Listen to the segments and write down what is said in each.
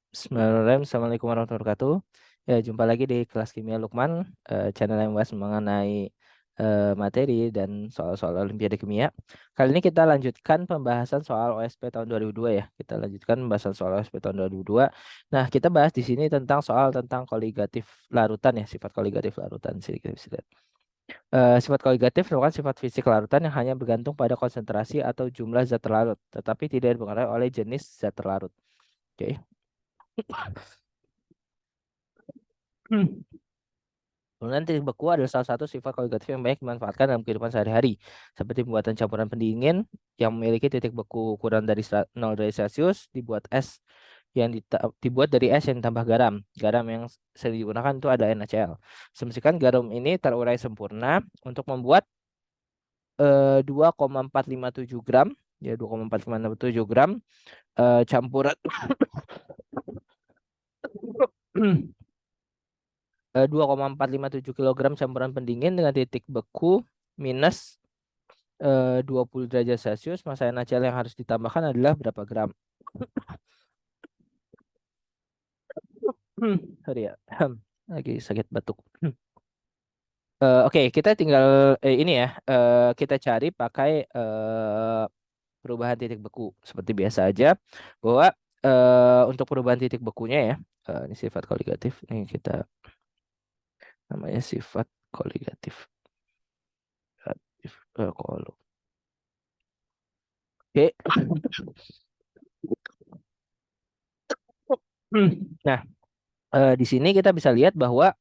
Bismillahirrahmanirrahim. Assalamualaikum warahmatullahi wabarakatuh. Ya, jumpa lagi di kelas Kimia Lukman, channel yang bahas mengenai materi dan soal-soal Olimpiade Kimia. Kali ini kita lanjutkan pembahasan soal OSP tahun 2002 ya. Kita lanjutkan pembahasan soal OSP tahun 2002. Nah, kita bahas di sini tentang soal tentang koligatif larutan ya, sifat koligatif larutan. Sini kita bisa lihat. Sifat koligatif merupakan sifat fisik larutan yang hanya bergantung pada konsentrasi atau jumlah zat terlarut, tetapi tidak dipengaruhi oleh jenis zat terlarut. Oke. Kemudian titik beku adalah salah satu sifat koligatif yang banyak dimanfaatkan dalam kehidupan sehari-hari, seperti pembuatan campuran pendingin yang memiliki titik beku ukuran dari 0 derajat Celcius, dibuat dari es yang ditambah garam. Garam yang sering digunakan itu ada NaCl. Semestikan garam ini terurai sempurna untuk membuat 2,457 gram, ya 2,457 gram campuran 2,457 kilogram campuran pendingin dengan titik beku minus 20 derajat Celcius. Massa NaCl yang harus ditambahkan adalah berapa gram? Sorry ya. Lagi sakit batuk. Oke, kita tinggal ini ya. Kita cari pakai perubahan titik beku seperti biasa aja bahwa untuk perubahan titik bekunya ya. Ini sifat koligatif. Ini kita namanya sifat koligatif. Oke. Nah, di sini kita bisa lihat bahwa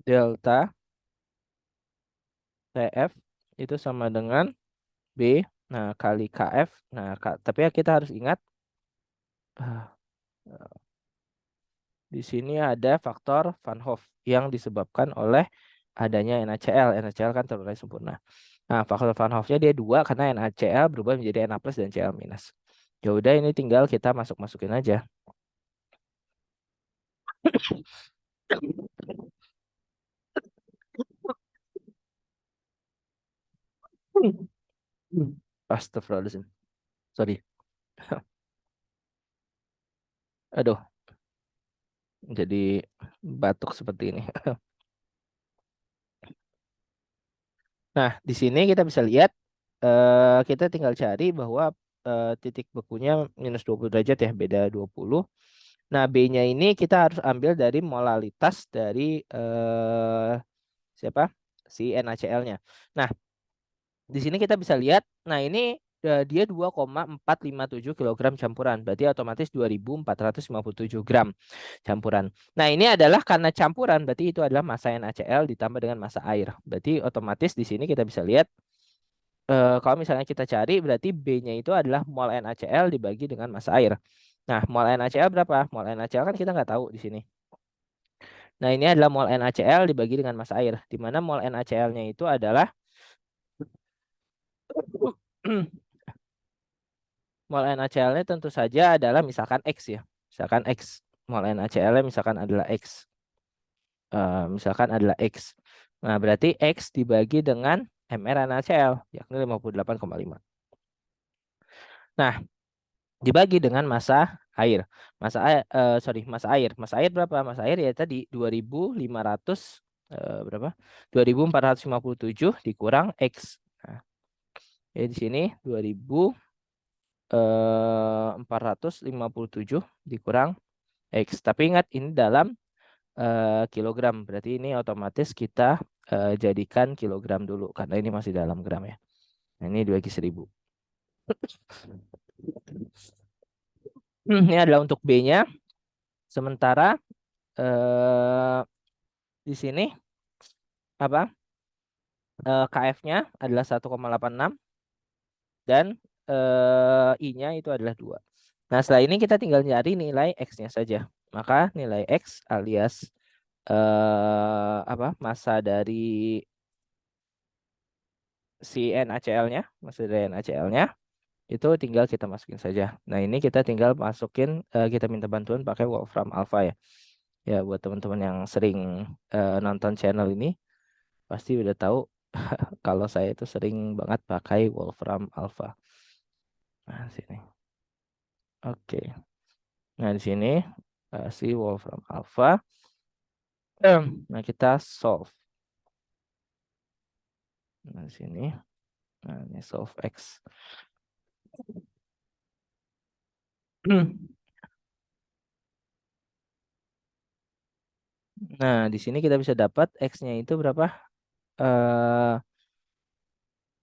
delta TF itu sama dengan B, nah kali KF. Nah, tapi ya kita harus ingat ah, di sini ada faktor Van Hoff yang disebabkan oleh adanya NaCl. NaCl kan terurai sempurna. Nah, faktor Van Hoff-nya dia 2 karena NaCl berubah menjadi Na plus dan Cl minus. Ya udah, ini tinggal kita masukin aja. Astagfirullahaladzim. Sorry. Aduh, jadi batuk seperti ini. Nah, di sini kita bisa lihat kita tinggal cari bahwa titik bekunya minus 20 derajat ya, beda 20. Nah, B-nya ini kita harus ambil dari molalitas dari siapa? Si NaCl-nya. Nah, di sini kita bisa lihat, nah ini dia 2,457 kilogram campuran, berarti otomatis 2.457 gram campuran. Nah, ini adalah karena campuran, berarti itu adalah massa NaCl ditambah dengan massa air. Berarti otomatis di sini kita bisa lihat kalau misalnya kita cari berarti B-nya itu adalah mol NaCl dibagi dengan massa air. Nah, mol NaCl berapa? Mol NaCl kan kita nggak tahu di sini. Nah, ini adalah mol NaCl dibagi dengan massa air, di mana mol NaCl-nya itu adalah mol NaCl-nya tentu saja adalah misalkan X ya. Misalkan X. Mol NaCl-nya misalkan adalah X. Misalkan adalah X. Nah, berarti X dibagi dengan mR NaCl, yakni 58,5. Nah, dibagi dengan massa air. Massa air berapa? Massa air ya tadi 2.500 berapa? 2.457 dikurang X. Nah, ya di sini 2.457 dikurang X. Tapi ingat ini dalam kilogram. Berarti ini otomatis kita jadikan kilogram dulu karena ini masih dalam gram ya. Nah, ini dibagi 1.000. Ini adalah untuk B-nya. Sementara di sini apa? KF-nya adalah 1,86 dan I-nya itu adalah 2. Nah, setelah ini kita tinggal nyari nilai X-nya saja. Maka nilai X alias massa dari si NaCl-nya, massa dari NaCl-nya itu tinggal kita masukin saja. Nah, ini kita tinggal masukin, kita minta bantuan pakai Wolfram Alpha ya. Ya, buat teman-teman yang sering nonton channel ini pasti udah tahu kalau saya itu sering banget pakai Wolfram Alpha. Nah, sini. Oke. Nah, di sini si Wolfram Alpha. Nah, kita solve. Nah, di sini. Nah, ini solve X. Nah, di sini kita bisa dapat X-nya itu berapa? Eh,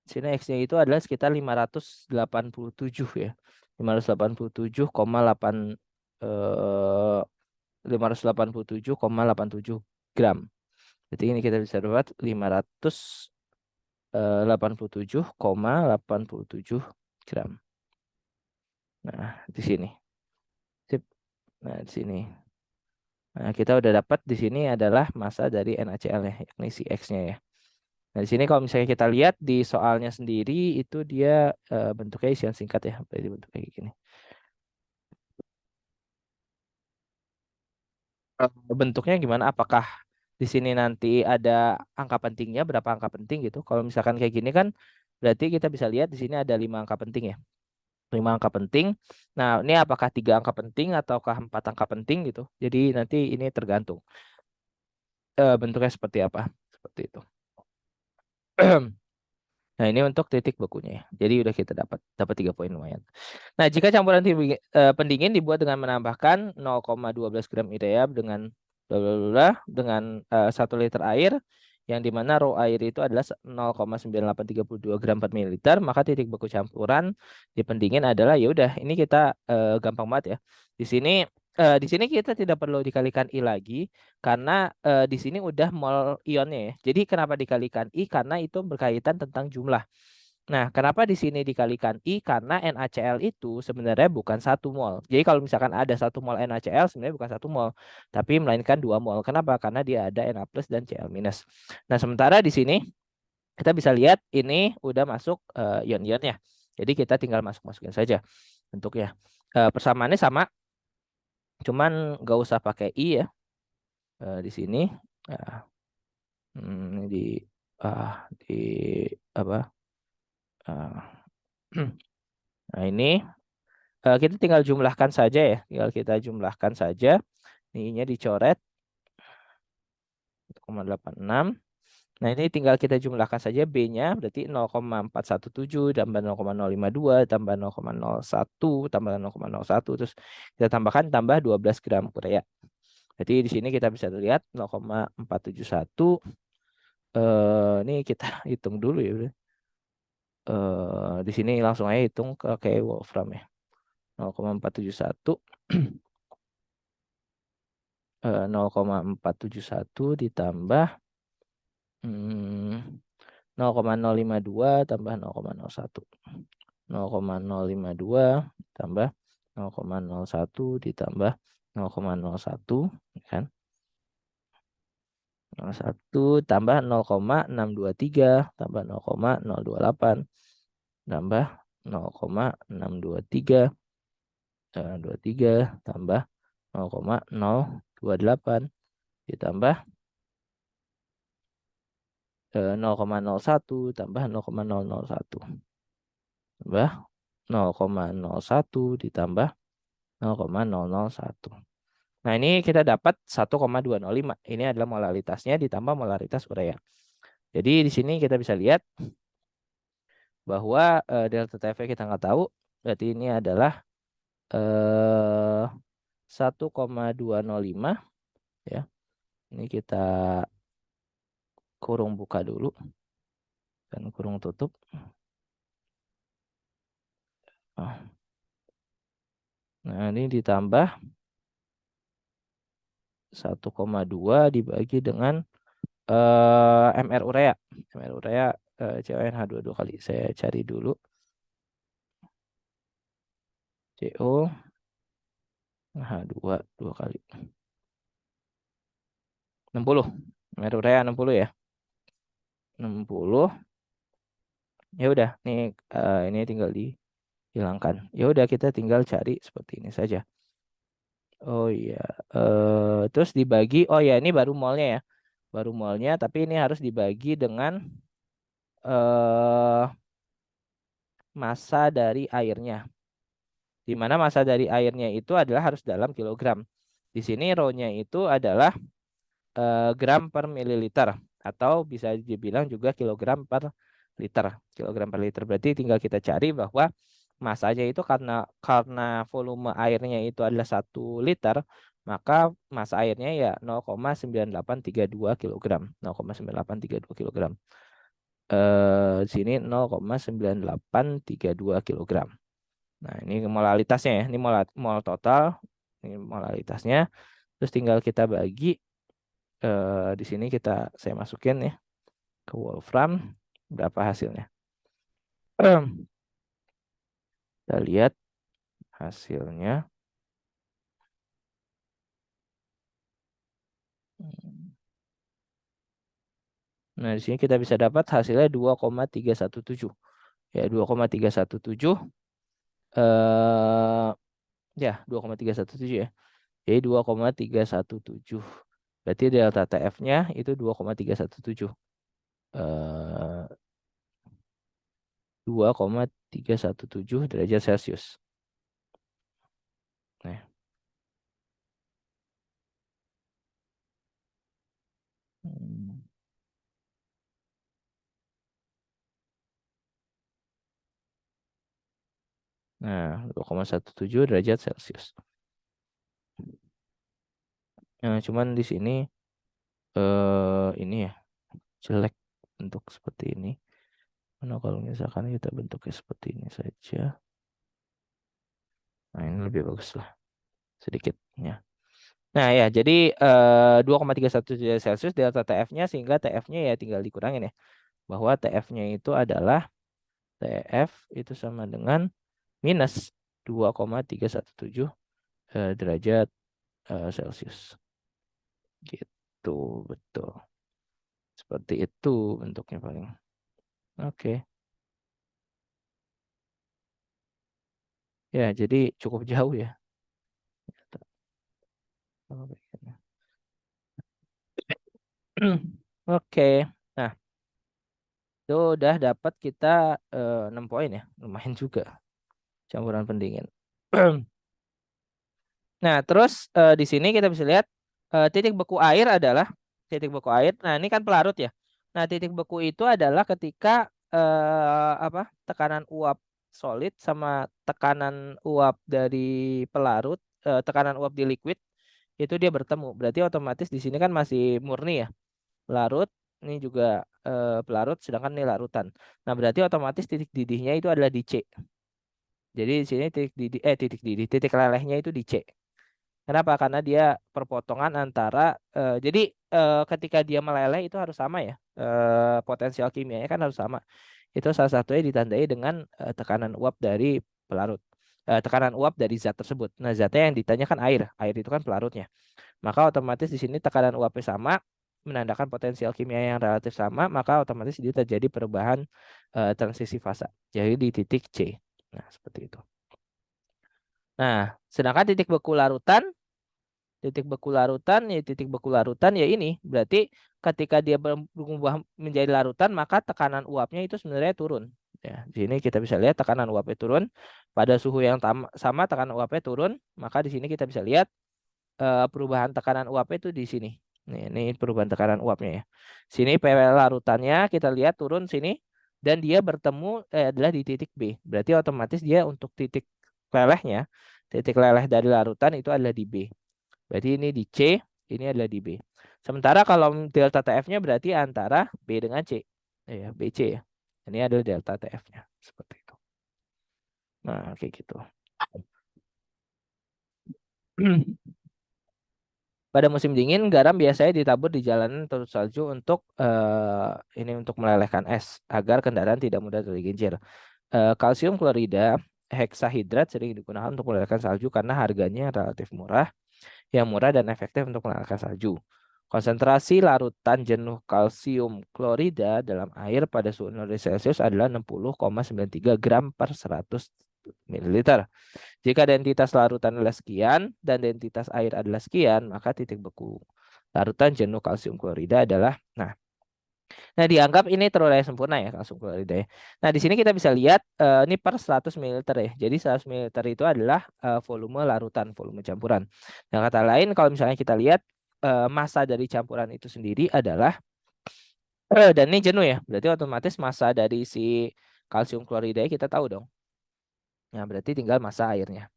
sini X-nya itu adalah sekitar 587 ya. 587,8 eh 587,87 gram. Jadi ini kita bisa dapat 587,87 gram. Nah, di sini. Sip. Nah, di sini. Nah, kita udah dapat di sini adalah massa dari NaCl ya, yakni si X-nya ya. Nah, di sini kalau misalnya kita lihat di soalnya sendiri itu dia bentuknya isian singkat ya, jadi bentuknya kayak gini. Bentuknya gimana? Apakah di sini nanti ada angka pentingnya, berapa angka penting gitu? Kalau misalkan kayak gini kan berarti kita bisa lihat di sini ada 5 angka penting ya. 5 angka penting. Nah, ini apakah 3 angka penting ataukah 4 angka penting gitu? Jadi nanti ini tergantung bentuknya seperti apa. Seperti itu. Nah, ini untuk titik bekunya ya. Jadi udah kita dapat dapat 3 poin lumayan. Nah, jika campuran pendingin dibuat dengan menambahkan 0,12 gram urea dengan bla bla bla dengan 1 liter air yang dimana raw air itu adalah 0,9832 gram per mililiter, maka titik beku campuran di pendingin adalah ya udah ini kita gampang banget ya. Di sini di sini kita tidak perlu dikalikan I lagi karena di sini udah mol ionnya ya. Jadi kenapa dikalikan I? Karena itu berkaitan tentang jumlah. Nah, kenapa di sini dikalikan I? Karena NaCl itu sebenarnya bukan 1 mol. Jadi kalau misalkan ada 1 mol NaCl sebenarnya bukan 1 mol, tapi melainkan 2 mol. Kenapa? Karena dia ada Na plus dan Cl minus. Nah, sementara di sini kita bisa lihat ini udah masuk ion-ionnya. Jadi kita tinggal masukin saja bentuknya. Persamaannya sama, cuman nggak usah pakai I ya di sini. Nah, ini di apa? Ah, nah ini kita tinggal jumlahkan saja ya. Tinggal kita jumlahkan saja. Ini-nya dicoret 1,86. Nah, ini tinggal kita jumlahkan saja B-nya berarti 0,417 tambah 0,052 tambah 0,01 tambah 0,01 terus kita tambahkan tambah 12 gram urea. Jadi di sini kita bisa lihat 0,471 ini kita hitung dulu ya. Di sini langsung aja hitung ke kayak Wolfram ya. 0,471 0,471 ditambah 0,052 tambah 0,01. 0,052 tambah 0,01 ditambah 0,01 kan. 01 tambah 0,623 tambah 0,028 tambah 0,623 23 tambah 0,028 ditambah 0,01 tambah 0,001 tambah 0,01 ditambah 0,001. Nah, ini kita dapat 1,205. Ini adalah molaritasnya ditambah molaritas urea. Jadi di sini kita bisa lihat bahwa delta TF kita nggak tahu. Berarti ini adalah 1,205 ya. Ini kita kurung buka dulu dan kurung tutup. Nah, ini ditambah 1,2 dibagi dengan MR urea. MR urea CONH22 kali. Saya cari dulu. CO H2 2 kali. 60. MR urea 60 ya. 60. Ya udah, nih ini tinggal dihilangkan. Ya udah kita tinggal cari seperti ini saja. Oh iya, terus dibagi. Oh ya, ini baru molnya ya. Baru molnya, tapi ini harus dibagi dengan massa dari airnya. Di mana massa dari airnya itu adalah harus dalam kilogram. Di sini rho-nya itu adalah gram per mililiter atau bisa dibilang juga kilogram per liter. Kilogram per liter berarti tinggal kita cari bahwa masanya itu karena volume airnya itu adalah 1 liter, maka massa airnya ya 0,9832 kilogram. 0,9832 kilogram. Di sini 0,9832 kilogram. Nah, ini molalitasnya ya. Ini mol total. Ini molalitasnya. Terus tinggal kita bagi. Di sini saya masukin ya ke Wolfram. Berapa hasilnya. Kita lihat hasilnya. Nah, di sini kita bisa dapat hasilnya 2,317. Ya, 2,317. Ya, 2,317 ya. Jadi 2,317. Berarti delta TF-nya itu 2,317. 2,317 derajat Celcius. Nah. Nah, 2,17 derajat Celcius. Nah, cuman di sini ini ya jelek bentuk seperti ini. Nah, kalau misalkan kita bentuknya seperti ini saja. Nah, ini lebih bagus lah sedikitnya. Nah, ya, jadi 2,31 derajat Celcius delta TF-nya sehingga TF-nya ya tinggal dikurangin ya. Bahwa TF-nya itu adalah TF itu sama dengan minus 2,317 derajat Celcius. Gitu, betul. Seperti itu bentuknya paling. Oke. Ya, jadi cukup jauh ya. Oke. Nah, itu udah dapat kita 6 poin ya. Lumayan juga campuran pendingin. Nah, terus di sini kita bisa lihat titik beku air adalah titik beku air. Nah, ini kan pelarut ya. Nah, titik beku itu adalah ketika tekanan uap solid sama tekanan uap dari pelarut, tekanan uap di liquid itu dia bertemu. Berarti otomatis di sini kan masih murni ya. Larut, ini juga pelarut sedangkan ini larutan. Nah, berarti otomatis titik didihnya itu adalah di C. Jadi di sini titik lelehnya itu di C. Kenapa? Karena dia perpotongan antara jadi ketika dia meleleh itu harus sama ya. Potensial kimianya kan harus sama. Itu salah satunya ditandai dengan tekanan uap dari pelarut. Tekanan uap dari zat tersebut. Nah, zatnya yang ditanyakan air. Air itu kan pelarutnya. Maka otomatis di sini tekanan uapnya sama, menandakan potensial kimia yang relatif sama, maka otomatis dia terjadi perubahan transisi fasa. Jadi di titik C. Nah, seperti itu. Nah, sedangkan titik beku larutan ya ini berarti ketika dia berubah menjadi larutan maka tekanan uapnya itu sebenarnya turun. Ya, di sini kita bisa lihat tekanan uapnya turun pada suhu yang sama tekanan uapnya turun, maka di sini kita bisa lihat perubahan tekanan uapnya itu di sini. Ini perubahan tekanan uapnya ya. Sini PW larutannya kita lihat turun sini dan dia bertemu adalah di titik B. Berarti otomatis dia untuk titik lelehnya, titik leleh dari larutan itu adalah di B. Berarti ini di C, ini adalah di B. Sementara kalau delta TF-nya berarti antara B dengan C. Ya, BC ya. Ini adalah delta TF-nya. Seperti itu. Nah, kayak gitu. Pada musim dingin, garam biasanya ditabur di jalanan turut salju untuk ini untuk melelehkan es agar kendaraan tidak mudah tergelincir. Kalsium klorida heksahidrat sering digunakan untuk melelehkan salju karena harganya relatif murah, yang murah dan efektif untuk melelehkan salju. Konsentrasi larutan jenuh kalsium klorida dalam air pada suhu 0 derajat Celcius adalah 60,93 gram per 100 ml. Jika densitas larutan adalah sekian dan densitas air adalah sekian, maka titik beku larutan jenuh kalsium klorida adalah, nah, Nah, dianggap ini terurai sempurna ya, langsung keluar ide. Nah, di sini kita bisa lihat ini per 100 ml ya. Jadi 100 ml itu adalah volume larutan, volume campuran. Nah, kata lain kalau misalnya kita lihat massa dari campuran itu sendiri adalah dan ini jenuh ya. Berarti otomatis massa dari si kalsium klorida kita tahu dong. Nah, berarti tinggal massa airnya.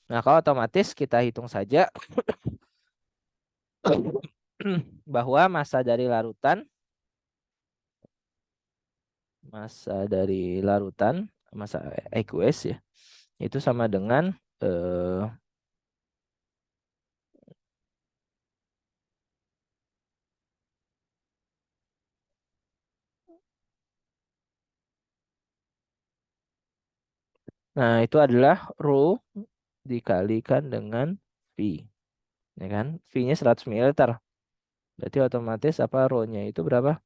Nah, kalau otomatis kita hitung saja bahwa massa dari larutan, massa aqueous ya, itu sama dengan eh, nah itu adalah rho dikalikan dengan V, ya kan? V-nya 100 ml. Berarti otomatis apa rho-nya itu berapa?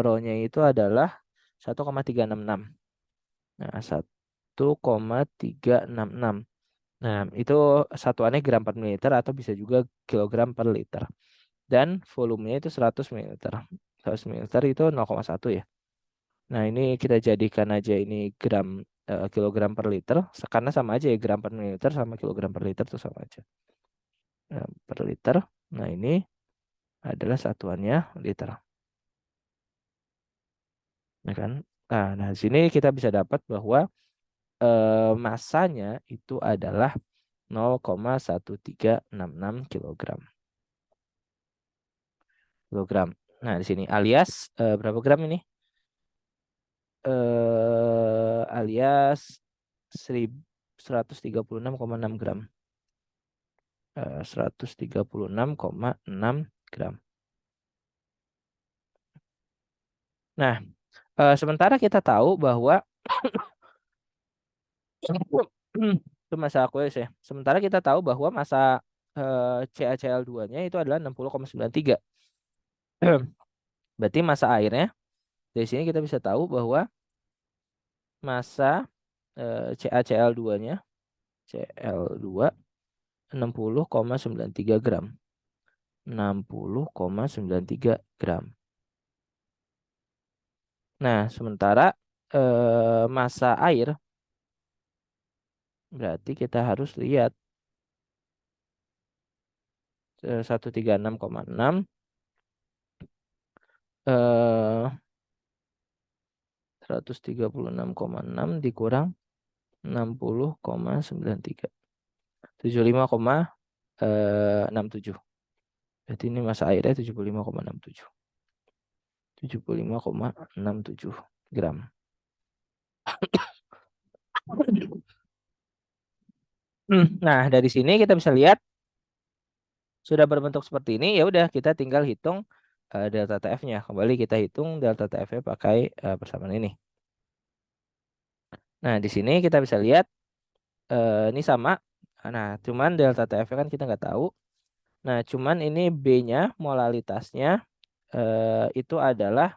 Rho-nya itu adalah 1,366. Nah, 1,366. Nah, itu satuannya gram per mililiter atau bisa juga kilogram per liter. Dan volumenya itu 100 mililiter. 100 mililiter itu 0,1 ya. Nah, ini kita jadikan aja ini gram kilogram per liter. Karena sama aja ya, gram per mililiter sama kilogram per liter itu sama aja. Per liter. Nah, ini adalah satuannya liter. Ya kan? Nah, di sini kita bisa dapat bahwa masanya itu adalah 0,1366 kilogram. Nah, di sini alias berapa gram ini? Alias 136,6 gram. 136,6 gram. Nah, sementara kita tahu bahwa itu masa aqueous ya. Sementara kita tahu bahwa masa CaCl2-nya itu adalah 60,93. Berarti masa airnya dari sini kita bisa tahu bahwa masa CaCl2-nya Cl2 60,93 gram. 60,93 gram. Nah, sementara massa air berarti kita harus lihat 136,6 136,6 dikurang 60,93 75,67. Berarti ini massa airnya 75,67. 75,67 gram. Nah, dari sini kita bisa lihat sudah berbentuk seperti ini, ya udah kita tinggal hitung delta TF-nya. Kembali kita hitung delta TF-nya pakai persamaan ini. Nah, di sini kita bisa lihat ini sama. Nah, cuman delta TF kan kita nggak tahu. Nah, cuman ini B-nya molalitasnya itu adalah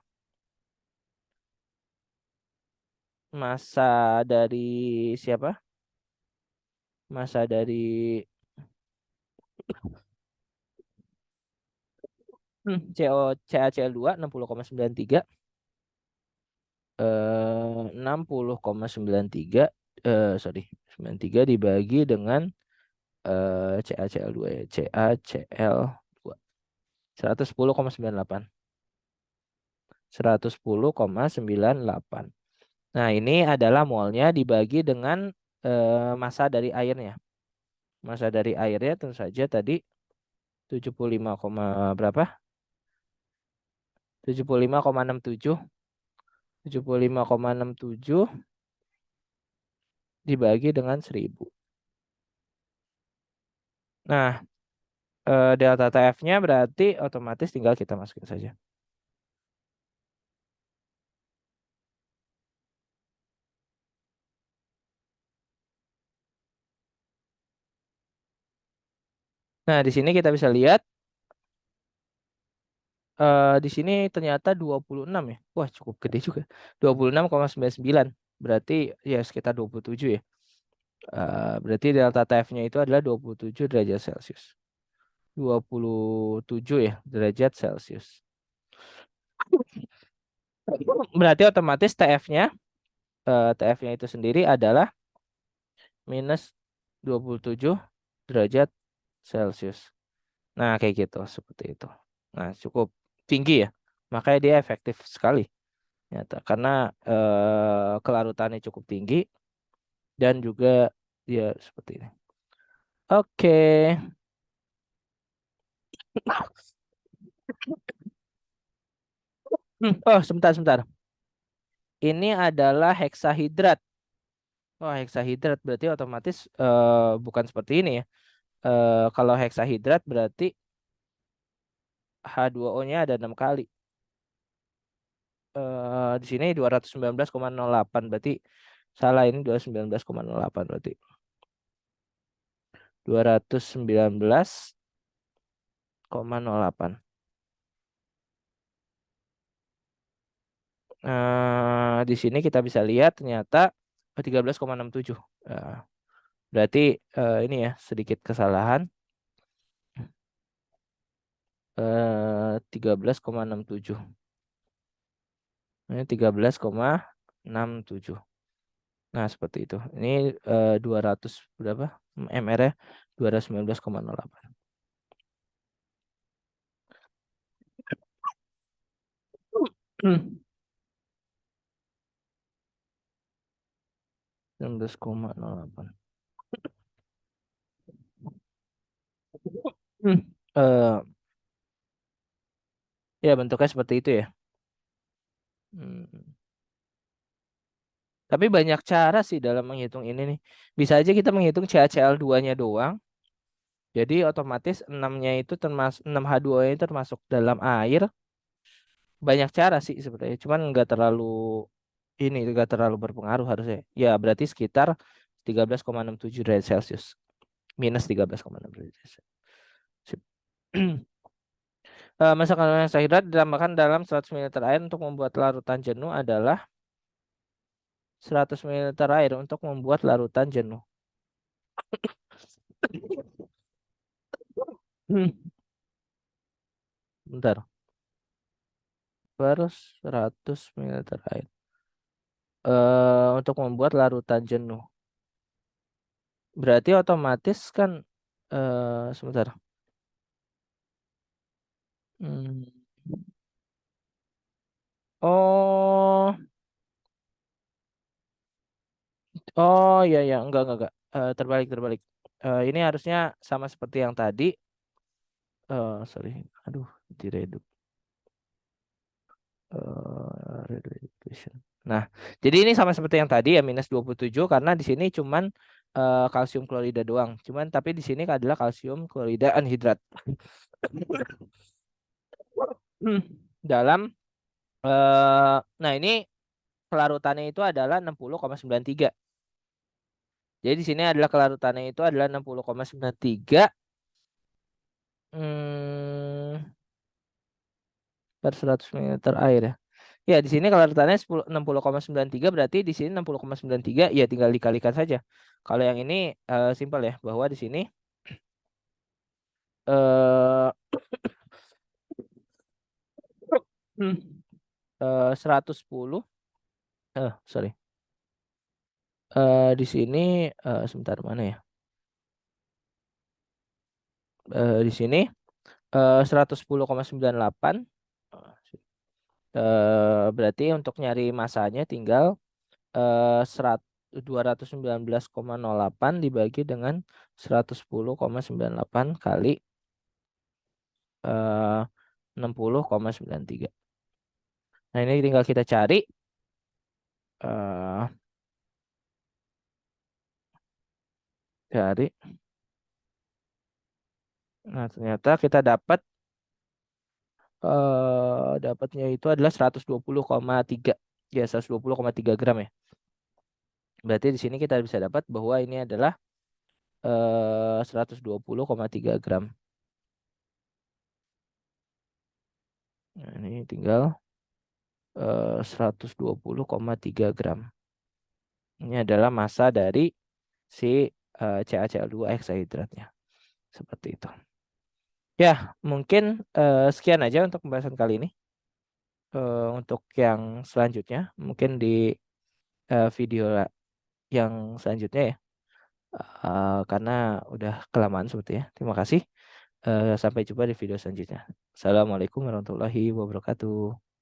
massa dari siapa? Massa dari CaCl2 60,93 60,93 sorry 93 dibagi dengan CaCl2 ya. CaCl2 110,98. 110,98. Nah, ini adalah molnya dibagi dengan massa dari airnya. Massa dari airnya tentu saja tadi 75, berapa? 75,67. 75,67 dibagi dengan 1000. Nah, delta TF-nya berarti otomatis tinggal kita masukin saja. Nah, di sini kita bisa lihat di sini ternyata 26 ya. Wah, cukup gede juga. 26,99. Berarti ya sekitar 27 ya. Berarti delta TF-nya itu adalah 27 derajat Celcius. 27 ya derajat Celcius. Berarti otomatis TF-nya itu sendiri adalah minus 27 derajat Celcius. Nah, kayak gitu, seperti itu. Nah, cukup tinggi ya. Makanya dia efektif sekali. Nyata. Karena kelarutannya cukup tinggi dan juga dia seperti ini. Oke. Oh, sebentar, sebentar. Ini adalah heksahidrat. Oh, heksahidrat berarti otomatis bukan seperti ini ya. Kalau heksahidrat berarti H2O-nya ada 6 kali. Di sini 219,08 berarti salah, ini 219,08 berarti 219,08. Di sini kita bisa lihat ternyata 13,67. Berarti ini ya sedikit kesalahan. 13,67. Ini 13,67. Nah, seperti itu. Ini 200 berapa? MR-nya 219,08. Hmm. 19,08. Hmm. Eh, ya bentuknya seperti itu ya. Hmm. Tapi banyak cara sih dalam menghitung ini nih. Bisa aja kita menghitung CaCl2-nya doang. Jadi otomatis 6-nya itu termasuk 6H2-nya itu termasuk dalam air. Banyak cara sih sebenarnya. Cuman nggak terlalu berpengaruh harusnya. Ya berarti sekitar 13,67 derajat Celcius. Minus 13,6 derajat Celcius. Sip. Masakan yang hidrat ditambahkan dalam 100 ml air untuk membuat larutan jenuh adalah 100 ml air untuk membuat larutan jenuh. Hmm. Bentar. Per 100 ml air. Untuk membuat larutan jenuh. Berarti otomatis kan sebentar. Hmm. Oh, oh iya ya, enggak. Terbalik. Ini harusnya sama seperti yang tadi. Sorry, aduh, direduk. Reduction. Nah, jadi ini sama seperti yang tadi ya minus 27 karena di sini cuman kalsium klorida doang. Cuman tapi di sini adalah kalsium klorida anhidrat. Dalam nah ini kelarutannya itu adalah 60,93. Jadi di sini adalah kelarutannya itu adalah 60,93 hmm, per 100 ml air ya. Ya, di sini kelarutannya 60,93 berarti di sini 60,93 ya tinggal dikalikan saja. Kalau yang ini simpel ya bahwa di sini eh 110 sorry. Di sini sebentar mana ya? Di sini 110,98 berarti untuk nyari masanya tinggal 219,08 dibagi dengan 110,98 kali 60,93. Nah, ini tinggal kita cari eh cari. Nah, ternyata kita dapatnya itu adalah 120,3. Ya, 120,3 gram ya. Berarti di sini kita bisa dapat bahwa ini adalah 120,3 gram. Nah, ini tinggal 120,3 gram. Ini adalah massa dari si CaCl2 hexahidratnya. Seperti itu. Ya, mungkin sekian aja untuk pembahasan kali ini. untuk yang selanjutnya mungkin di video yang selanjutnya ya. Karena udah kelamaan sepertinya. Terima kasih. Sampai jumpa di video selanjutnya. Assalamualaikum warahmatullahi wabarakatuh.